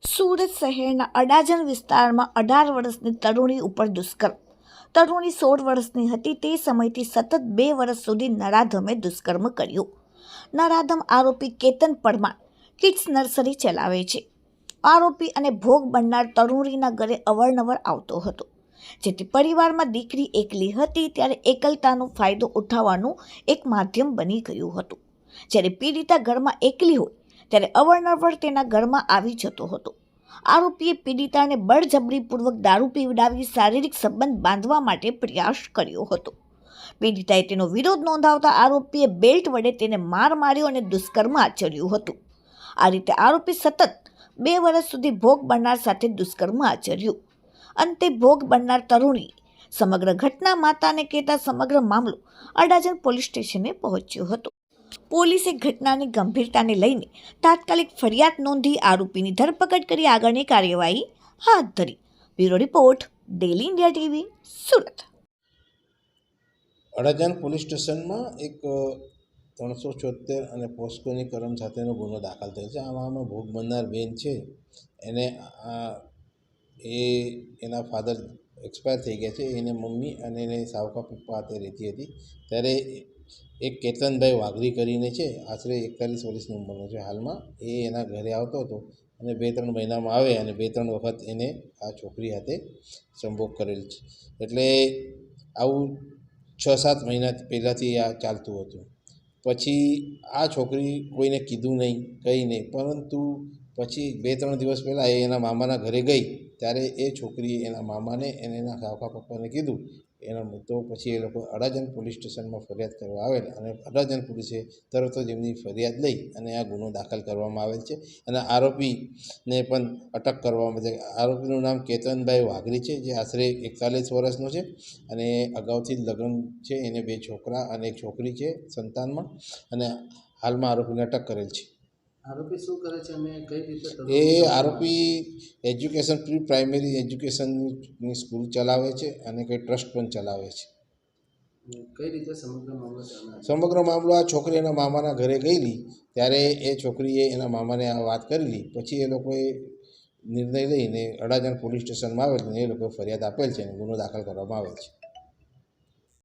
સુરત શહેરના અડાજણ વિસ્તારમાં 18 વર્ષની તરુણી ઉપર દુષ્કર્મ. તરુણી 16 વર્ષની હતી. તે સમયથી સતત 2 વર્ષ સુધી નરાધમે દુષ્કર્મ કર્યું. નરાધમ આરોપી કેતન પરમાર કિડ્સ નર્સરી ચલાવે છે. આરોપી અને ભોગ બનનાર તરુણીના ઘરે અવારનવાર આવતો હતો, જેથી પરિવારમાં દીકરી એકલી હતી ત્યારે એકલતાનો ફાયદો ઉઠાવવાનું એક માધ્યમ બની ગયું હતું. જ્યારે પીડિતા ઘરમાં એકલી હોય ત્યારે અવારનવાર તેના ઘરમાં આવી જતો હતો. આરોપીએ પીડિતાને બળજબરીપૂર્વક દારૂ પીવડાવી શારીરિક સંબંધ બાંધવા માટે પ્રયાસ કર્યો હતો. પીડિતાએ તેનો વિરોધ નોંધાવતા આરોપીએ બેલ્ટ વડે તેને માર માર્યો અને દુષ્કર્મ આચર્યું હતું. આ રીતે આરોપી સતત 2 વર્ષ સુધી ભોગ બનનાર સાથે દુષ્કર્મ આચર્યું. અંતે ભોગ બનનાર તરુણી સમગ્ર ઘટના માતાને કહેતા સમગ્ર મામલો અડાજણ પોલીસ સ્ટેશને પહોંચ્યો હતો. પોલીસે ઘટનાની ગંભીરતાને લઈને તાત્કાલિક ફરિયાદ નોંધી આરોપીની ધરપકડ કરી આગળની કાર્યવાહી હાથ ધરી. Bureau report, daily India TV, Surat. Adajan police સ્ટેશનમાં એક 374 અને પોસ્કોની કલમ સાથેનો ગુનો દાખલ થયો છે. આમાં ભોગ બનનાર બેન છે એને એના ફાધર એક્સપાયર થઈ ગયા છે. એને મમ્મી અને એને સાવકા પપ્પા હાથે રહેતી હતી. ત્યારે એક કેતનભાઈ વાઘરી કરીને છે, આશરે 41 વર્ષની ઉંમરનો છે હાલમાં. એ એના ઘરે આવતો હતો અને 2-3 મહિનામાં આવે અને 2-3 વખત એને આ છોકરી હાથે સંભોગ કરેલ છે. એટલે આવું 6-7 મહિના પહેલાંથી આ ચાલતું હતું. પછી આ છોકરી કોઈને કીધું નહીં, કંઈ નહીં, પરંતુ પછી 2-3 દિવસ પહેલાં એ એના મામાના ઘરે ગઈ ત્યારે એ છોકરીએ એના મામાને અને એના કાકા પપ્પાને કીધું. તો પછી એ લોકો અડાજણ પોલીસ સ્ટેશનમાં ફરિયાદ કરવા આવેલ અને અડાજણ પોલીસે તરત જ એમની ફરિયાદ લઈ અને આ ગુનો દાખલ કરવામાં આવેલ છે અને આરોપીને પણ અટક કરવામાં આવે. આરોપીનું નામ કેતનભાઈ વાઘરી છે, જે આશરે 41 વર્ષનો છે અને અગાઉથી લગ્ન છે. એને 2 છોકરા અને 1 છોકરી છે સંતાનમાં, અને હાલમાં આરોપીને અટક કરેલ છે. આરોપી શું કરે છે અને કઈ રીતે? એ આરોપી એજ્યુકેશન પ્રી પ્રાઇમરી એજ્યુકેશનની સ્કૂલ ચલાવે છે અને કંઈ ટ્રસ્ટ પણ ચલાવે છે. કઈ રીતે સમગ્ર મામલો ચાલે? સમગ્ર મામલો આ છોકરી એના મામાના ઘરે ગયેલી ત્યારે એ છોકરીએ એના મામાને આ વાત કરેલી. પછી એ લોકોએ નિર્ણય લઈને અડાજણ પોલીસ સ્ટેશનમાં આવેલ અને એ લોકોએ ફરિયાદ આપેલ છે અને ગુનો દાખલ કરવામાં આવેલ છે.